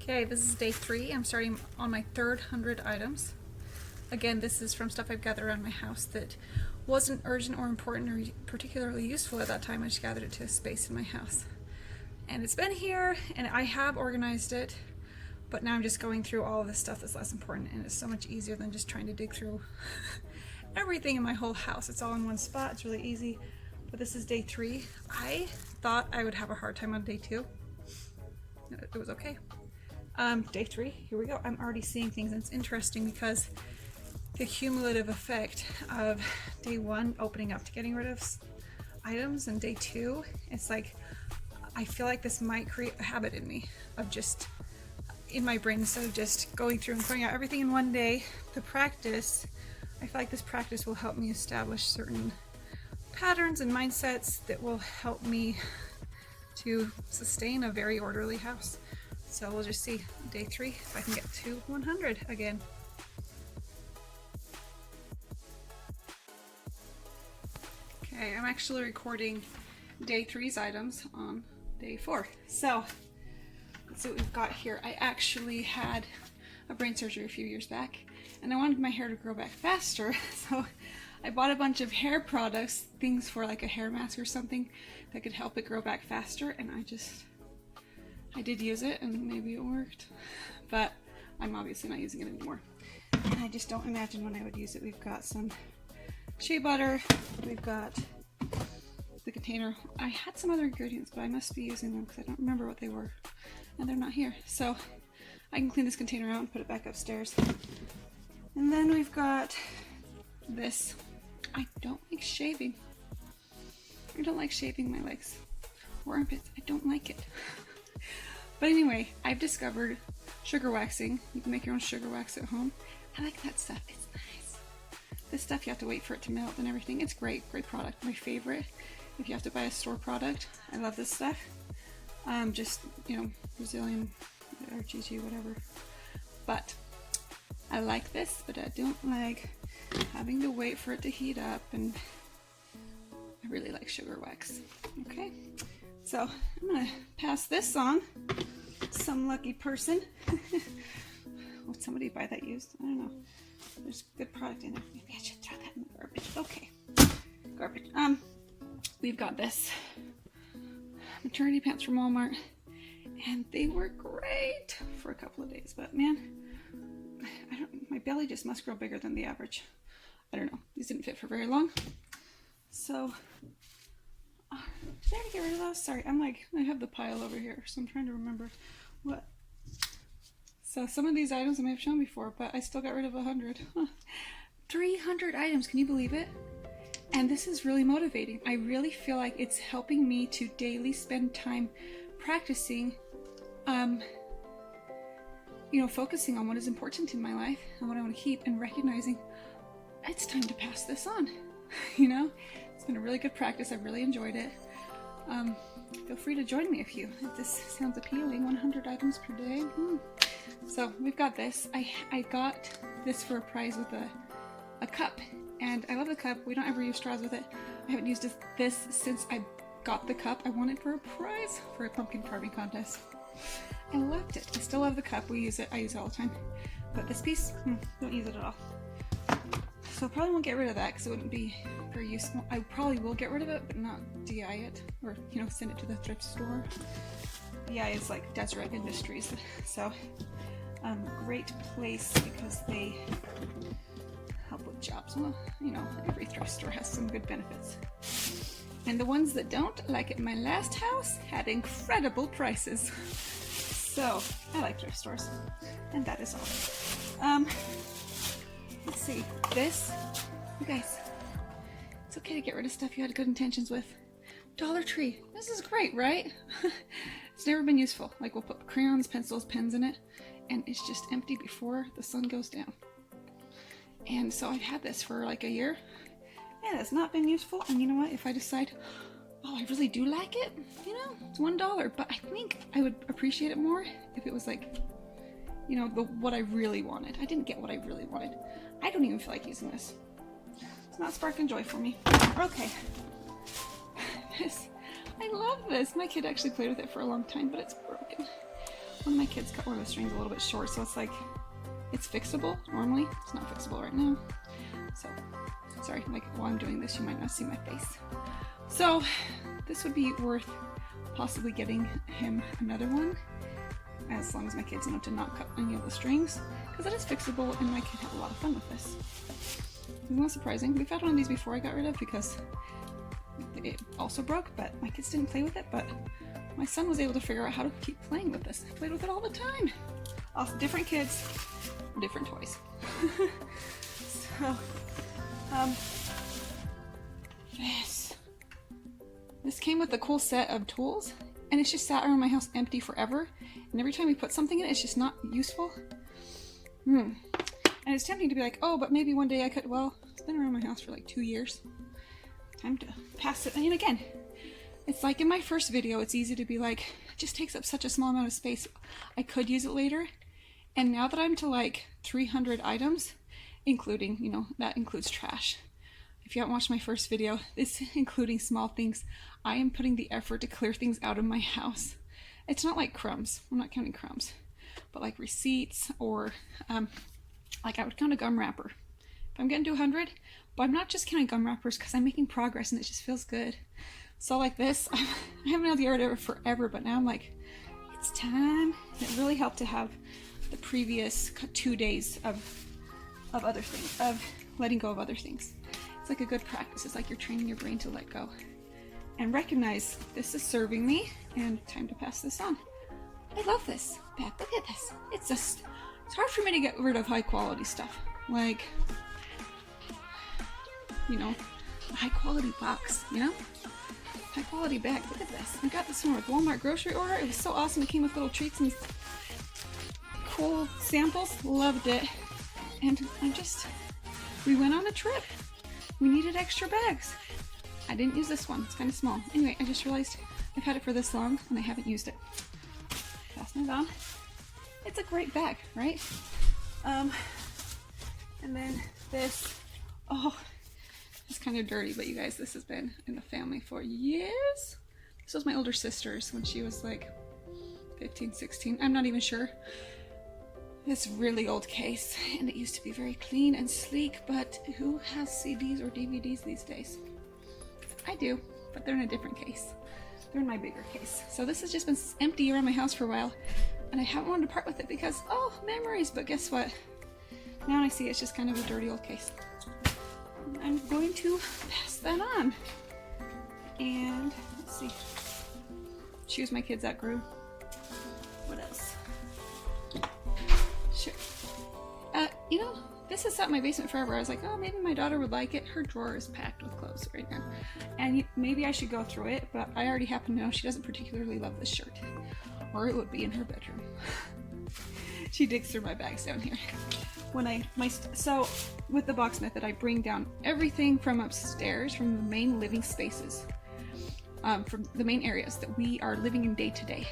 Okay, this is day 3. I'm starting on my third 100 items. Again, this is from stuff I've gathered around my house that wasn't urgent or important or particularly useful at that time. I just gathered it to a space in my house. And it's been here, and I have organized it, but now I'm just going through all of this stuff that's less important, and it's so much easier than just trying to dig through everything in my whole house. It's all in one spot. It's really easy. But this is day 3. I thought I would have a hard time on day 2. It was okay. Day 3, here we go. I'm already seeing things, and it's interesting because the cumulative effect of day 1 opening up to getting rid of items, and day 2, it's like I feel like this might create a habit in me of just in my brain, instead of just going through and throwing out everything in one day. The practice, I feel like this practice will help me establish certain patterns and mindsets that will help me to sustain a very orderly house. So we'll just see day 3 if I can get to 100 again. Okay, I'm actually recording day 3's items on day 4. So let's see what we've got here. I actually had a brain surgery a few years back, and I wanted my hair to grow back faster, so I bought a bunch of hair products, things for like a hair mask or something that could help it grow back faster, and I did use it, and maybe it worked, but I'm obviously not using it anymore. And I just don't imagine when I would use it. We've got some shea butter, we've got the container. I had some other ingredients, but I must be using them because I don't remember what they were, and they're not here. So I can clean this container out and put it back upstairs. And then we've got this. I don't like shaving. I don't like shaving my legs or armpits. I don't like it. But anyway, I've discovered sugar waxing. You can make your own sugar wax at home. I like that stuff. It's nice. This stuff, you have to wait for it to melt and everything. It's great. Great product. My favorite. If you have to buy a store product, I love this stuff. Just, you know, Brazilian or GG, whatever. But I like this, but I don't like having to wait for it to heat up, and I really like sugar wax. Okay, so I'm gonna pass this on to some lucky person. Would somebody buy that used? I don't know. There's good product in it. Maybe I should throw that in the garbage. Okay, garbage. We've got this maternity pants from Walmart, and they were great for a couple of days, but man, my belly just must grow bigger than the average. I don't know. These didn't fit for very long. So, did I get rid of those? Sorry, I have the pile over here, so I'm trying to remember what. So some of these items I may have shown before, but I still got rid of 100. 300 items, can you believe it? And this is really motivating. I really feel like it's helping me to daily spend time practicing, focusing on what is important in my life and what I want to keep, and recognizing it's time to pass this on. It's been a really good practice. I've really enjoyed it. Feel free to join me if this sounds appealing. 100 items per day. So we've got this. I got this for a prize with a cup, and I love the cup. We don't ever use straws with it. I haven't used this since I got the cup. I won it for a prize for a pumpkin carving contest. I loved it. I still love the cup. I use it all the time. But this piece, don't use it at all. So I probably won't get rid of that because it wouldn't be very useful. I probably will get rid of it, but not DI it, or send it to the thrift store. DI is like Deseret Industries, so great place because they help with jobs. Well, every thrift store has some good benefits. And the ones that don't, like at my last house, had incredible prices. So I like thrift stores, and that is all. Let's see, this, you guys, it's okay to get rid of stuff you had good intentions with. Dollar Tree, this is great, right? It's never been useful. Like, we'll put crayons, pencils, pens in it, and it's just empty before the sun goes down. And so I've had this for like a year, and it's not been useful. And you know what, if I decide, oh, I really do like it, it's $1, but I think I would appreciate it more if it was like, what I really wanted. I didn't get what I really wanted. I don't even feel like using this. It's not sparking joy for me. Okay. I love this. My kid actually played with it for a long time, but it's broken. One of my kids cut one of the strings a little bit short, so it's like, it's fixable normally. It's not fixable right now. So, sorry, like while I'm doing this, you might not see my face. So, this would be worth possibly getting him another one, as long as my kids know to not cut any of the strings, because it is fixable and I can have a lot of fun with this. It's not surprising. We've had one of these before I got rid of because it also broke, but my kids didn't play with it, but my son was able to figure out how to keep playing with this. I played with it all the time. Also, different kids, different toys. So, this came with a cool set of tools, and it's just sat around my house empty forever, and every time we put something in it, it's just not useful. And it's tempting to be like, oh, but maybe one day I could. Well, it's been around my house for like 2 years. Time to pass it. And again, it's like in my first video, it's easy to be like, it just takes up such a small amount of space. I could use it later. And now that I'm to like 300 items, including, you know, that includes trash. If you haven't watched my first video, this including small things, I am putting the effort to clear things out of my house. It's not like crumbs. I'm not counting crumbs, but like receipts or like I would count a gum wrapper. If I'm getting to 100, but I'm not just counting gum wrappers because I'm making progress and it just feels good. So like this, I haven't had the art of it forever, but now I'm like, it's time. It really helped to have the previous 2 days of other things, of letting go of other things. It's like a good practice. It's like you're training your brain to let go and recognize this is serving me and time to pass this on. I love this. Beth, look at this. It's just, it's hard for me to get rid of high quality stuff. Like, you know, a high quality box, you know? High quality bag. Look at this. I got this from a Walmart grocery order. It was so awesome. It came with little treats and cool samples. Loved it. And we went on a trip. We needed extra bags. I didn't use this one. It's kind of small. Anyway, I just realized I've had it for this long and I haven't used it. Passing it on. It's a great bag, right? And then this. Oh, it's kind of dirty, but you guys, this has been in the family for years. This was my older sister's when she was like 15, 16. I'm not even sure. This really old case, and it used to be very clean and sleek, but who has CDs or DVDs these days? I do, but they're in a different case. They're in my bigger case. So this has just been empty around my house for a while, and I haven't wanted to part with it because, oh, memories, but guess what? Now I see it's just kind of a dirty old case. I'm going to pass that on. And let's see. Shoes my kids outgrew. What else? Sure. You know, this has sat in my basement forever. I was like, oh, maybe my daughter would like it. Her drawer is packed with clothes right now. And maybe I should go through it, but I already happen to know she doesn't particularly love this shirt. Or it would be in her bedroom. She digs through my bags down here. So with the box method, I bring down everything from upstairs, from the main living spaces, from the main areas that we are living in day to day.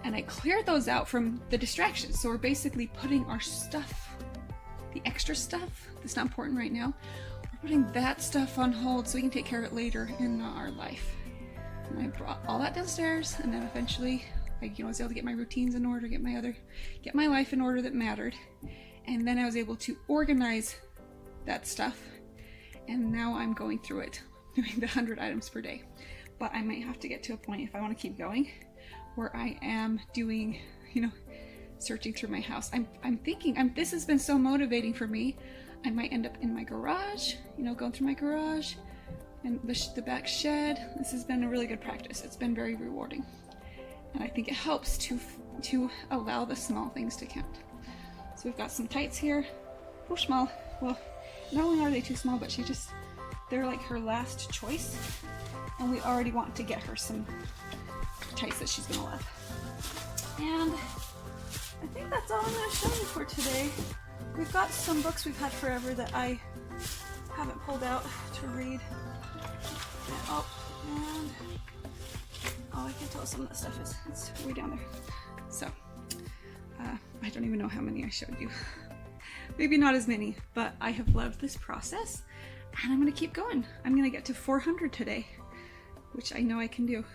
And I clear those out from the distractions. So we're basically putting our stuff, the extra stuff that's not important right now, we're putting that stuff on hold so we can take care of it later in our life. And I brought all that downstairs, and then eventually I was able to get my routines in order, get my life in order that mattered. And then I was able to organize that stuff. And now I'm going through it, doing the 100 items per day. But I might have to get to a point, if I want to keep going, where I am doing, searching through my house. I'm thinking, this has been so motivating for me. I might end up in my garage, going through my garage and the back shed. This has been a really good practice. It's been very rewarding. And I think it helps to allow the small things to count. So we've got some tights here. Oh, small. Well, not only are they too small, but they're like her last choice. And we already want to get her some tights that she's gonna love. And I think that's all I'm gonna show you for today. We've got some books we've had forever that I haven't pulled out to read. Oh, and I can tell some of that stuff is. It's way down there. So, I don't even know how many I showed you. Maybe not as many, but I have loved this process and I'm gonna keep going. I'm gonna get to 400 today, which I know I can do.